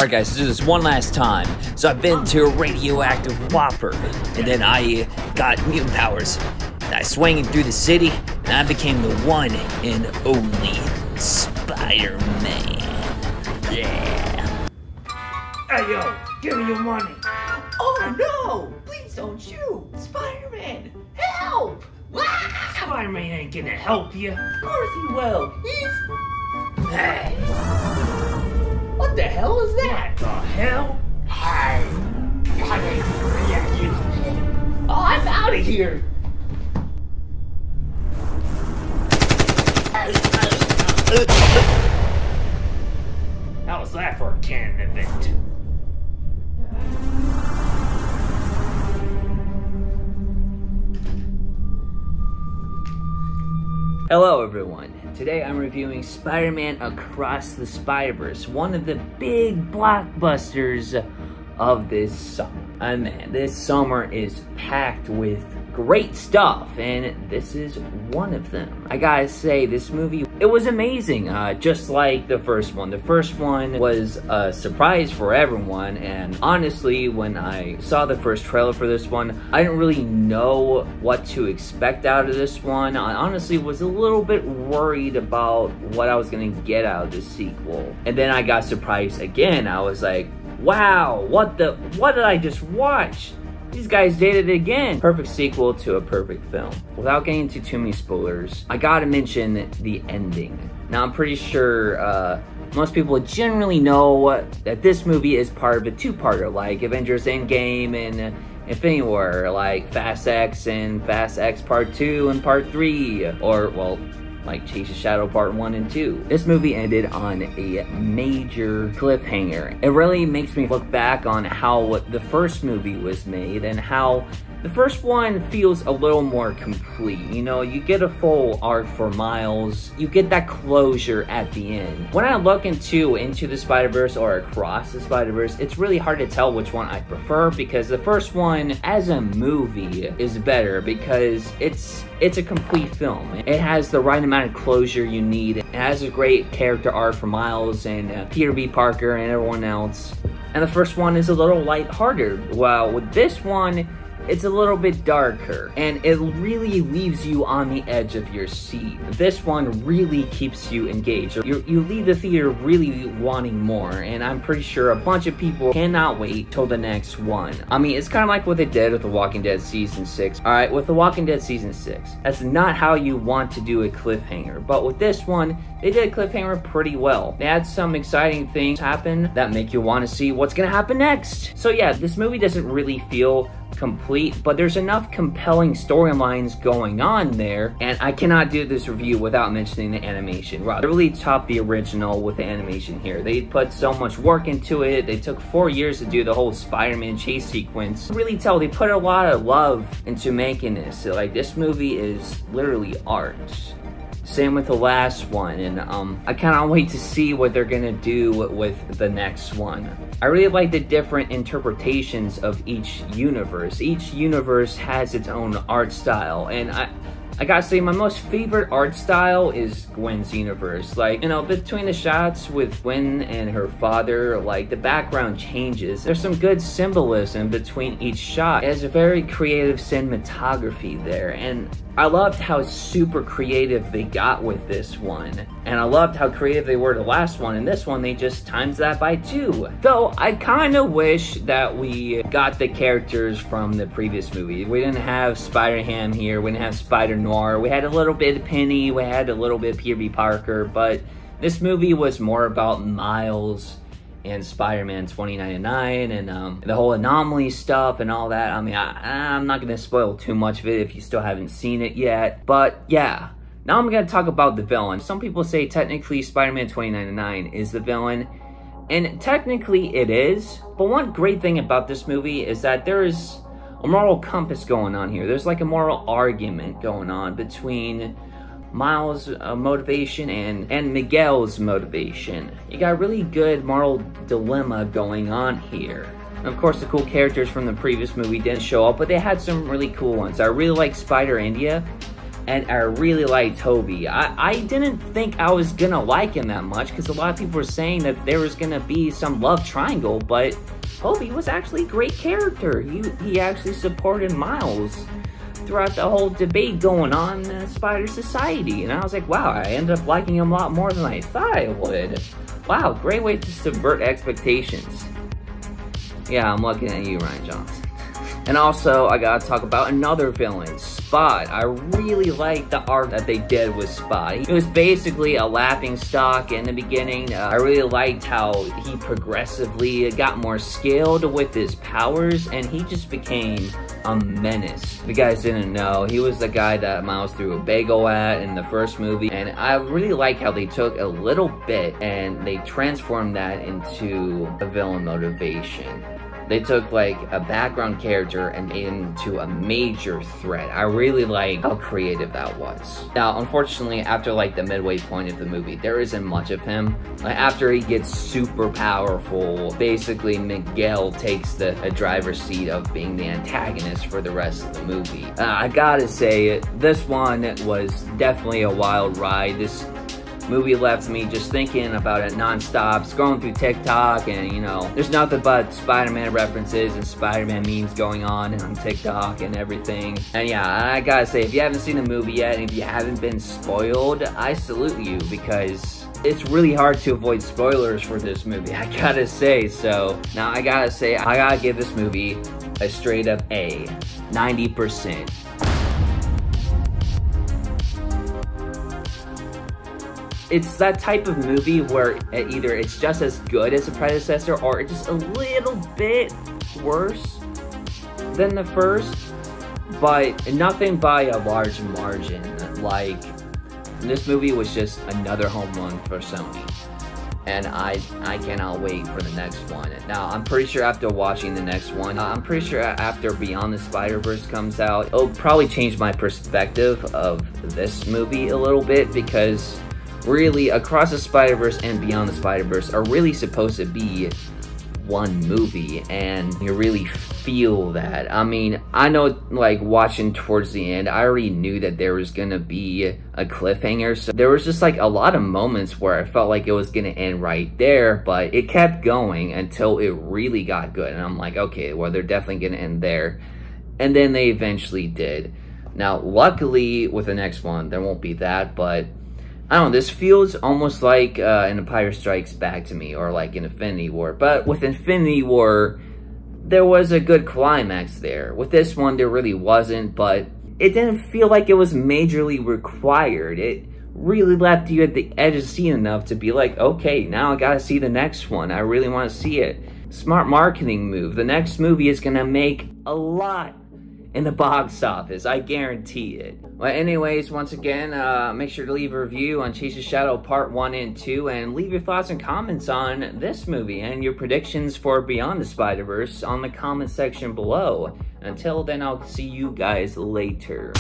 Alright guys, let's do this one last time. So I've been to a radioactive whopper, and then I got mutant powers. And I swung through the city, and I became the one and only Spider-Man. Yeah. Hey yo, give me your money. Oh no! Please don't shoot! Spider-Man, help! Ah! Spider-Man ain't gonna help you. Of course he will. He's... Hey, What the hell is that? what the hell? Hey, Oh, I'm out of here! How was that for a canon event? Hello everyone. Today I'm reviewing Spider-Man Across the Spiderverse, one of the big blockbusters of this summer. And man, this summer is packed with great stuff, and this is one of them. I gotta say, this movie, it was amazing, just like the first one. The first one was a surprise for everyone, and honestly, when I saw the first trailer for this one, I didn't really know what to expect out of this one. I honestly was a little bit worried about what I was gonna get out of the sequel. And then I got surprised again. I was like, wow, what did I just watch? These guys did it again. Perfect sequel to a perfect film. Without getting into too many spoilers, I gotta mention the ending. Now, I'm pretty sure most people generally know that this movie is part of a two-parter, like Avengers Endgame and Infinity War, like Fast X and Fast X Part 2 and Part 3, or, well, like Chase the Shadow Part 1 and 2. This movie ended on a major cliffhanger. It really makes me look back on how the first movie was made and how the first one feels a little more complete. You know, you get a full arc for Miles. You get that closure at the end. When I look into the Spider-Verse or Across the Spider-Verse, it's really hard to tell which one I prefer, because the first one as a movie is better because it's a complete film. It has the right amount of closure you need. It has a great character arc for Miles and Peter B. Parker and everyone else. And the first one is a little lighthearted. While with this one, it's a little bit darker, and it really leaves you on the edge of your seat. This one really keeps you engaged. You leave the theater really wanting more, and I'm pretty sure a bunch of people cannot wait till the next one. I mean, it's kind of like what they did with The Walking Dead Season 6. Alright, with The Walking Dead Season 6, that's not how you want to do a cliffhanger, but with this one, they did a cliffhanger pretty well. They had some exciting things happen that make you want to see what's gonna happen next. So yeah, this movie doesn't really feel complete, but there's enough compelling storylines going on there, and I cannot do this review without mentioning the animation. Wow, they really topped the original with the animation here. They put so much work into it. They took 4 years to do the whole Spider-Man chase sequence. You really tell they put a lot of love into making this. So, like, this movie is literally art. Same with the last one, and I cannot wait to see what they're gonna do with the next one. I really like the different interpretations of each universe. Each universe has its own art style, and I gotta say, my most favorite art style is Gwen's universe. Like, you know, between the shots with Gwen and her father, like, the background changes. There's some good symbolism between each shot. It has a very creative cinematography there, and I loved how super creative they got with this one. And I loved how creative they were the last one, and this one, they just times that by 2. Though, I kinda wish that we got the characters from the previous movie. We didn't have Spider-Ham here, we didn't have Spider-Noir, we had a little bit of Penny, we had a little bit of Peter B. Parker, but this movie was more about Miles and Spider-Man 2099 and the whole anomaly stuff and all that. I mean, I'm not gonna spoil too much of it if you still haven't seen it yet, but yeah. Now I'm gonna talk about the villain. Some people say technically Spider-Man 2099 is the villain, and technically it is, but one great thing about this movie is that there is a moral compass going on here. There's like a moral argument going on between Miles' motivation and Miguel's motivation. You got a really good moral dilemma going on here. And of course, the cool characters from the previous movie didn't show up, but they had some really cool ones. I really like Spider India. and I really liked Toby. I didn't think I was gonna like him that much, because a lot of people were saying that there was gonna be some love triangle, but Toby was actually a great character. He actually supported Miles throughout the whole debate going on in Spider Society, and I was like, wow, I ended up liking him a lot more than I thought I would. Wow, great way to subvert expectations. Yeah, I'm looking at you, Ryan Johnson. And also, I gotta talk about another villain, Spot. I really liked the art that they did with Spot. It was basically a laughing stock in the beginning. I really liked how he progressively got more skilled with his powers, and he just became a menace. If you guys didn't know, he was the guy that Miles threw a bagel at in the first movie, and I really like how they took a little bit and they transformed that into a villain motivation. They took like a background character and made him into a major threat. I really like how creative that was. Now, unfortunately, after like the midway point of the movie, there isn't much of him. Like, after he gets super powerful, basically Miguel takes the driver's seat of being the antagonist for the rest of the movie. I gotta say, this one was definitely a wild ride. This movie left me just thinking about it nonstop, scrolling through TikTok, and you know, there's nothing but Spider-Man references and Spider-Man memes going on TikTok and everything. And yeah, I gotta say, if you haven't seen the movie yet, and if you haven't been spoiled, I salute you, because it's really hard to avoid spoilers for this movie, I gotta say. So now I gotta say, I gotta give this movie a straight up A, 90%. It's that type of movie where either it's just as good as the predecessor, or it's just a little bit worse than the first, but nothing by a large margin. Like, this movie was just another home run for Sony, and I cannot wait for the next one. Now, I'm pretty sure after watching the next one, I'm pretty sure after Beyond the Spider-Verse comes out, it'll probably change my perspective of this movie a little bit, because really, Across the Spider-Verse and Beyond the Spider-Verse are really supposed to be one movie, and you really feel that. I mean, I know, like, watching towards the end, I already knew that there was gonna be a cliffhanger, so there was just like a lot of moments where I felt like it was gonna end right there, but it kept going until it really got good, and I'm like, okay, well, they're definitely gonna end there, and then they eventually did. Now, luckily, with the next one, there won't be that, but I don't know, this feels almost like an Empire Strikes Back to me, or like an Infinity War. But with Infinity War, there was a good climax there. With this one, there really wasn't, but it didn't feel like it was majorly required. It really left you at the edge of the seat enough to be like, okay, now I gotta see the next one. I really want to see it. Smart marketing move. The next movie is gonna make a lot in the box office, I guarantee it. Well, anyways, once again, make sure to leave a review on Chase's Shadow Part 1 and 2, and leave your thoughts and comments on this movie and your predictions for Beyond the Spider-Verse on the comment section below. Until then, I'll see you guys later.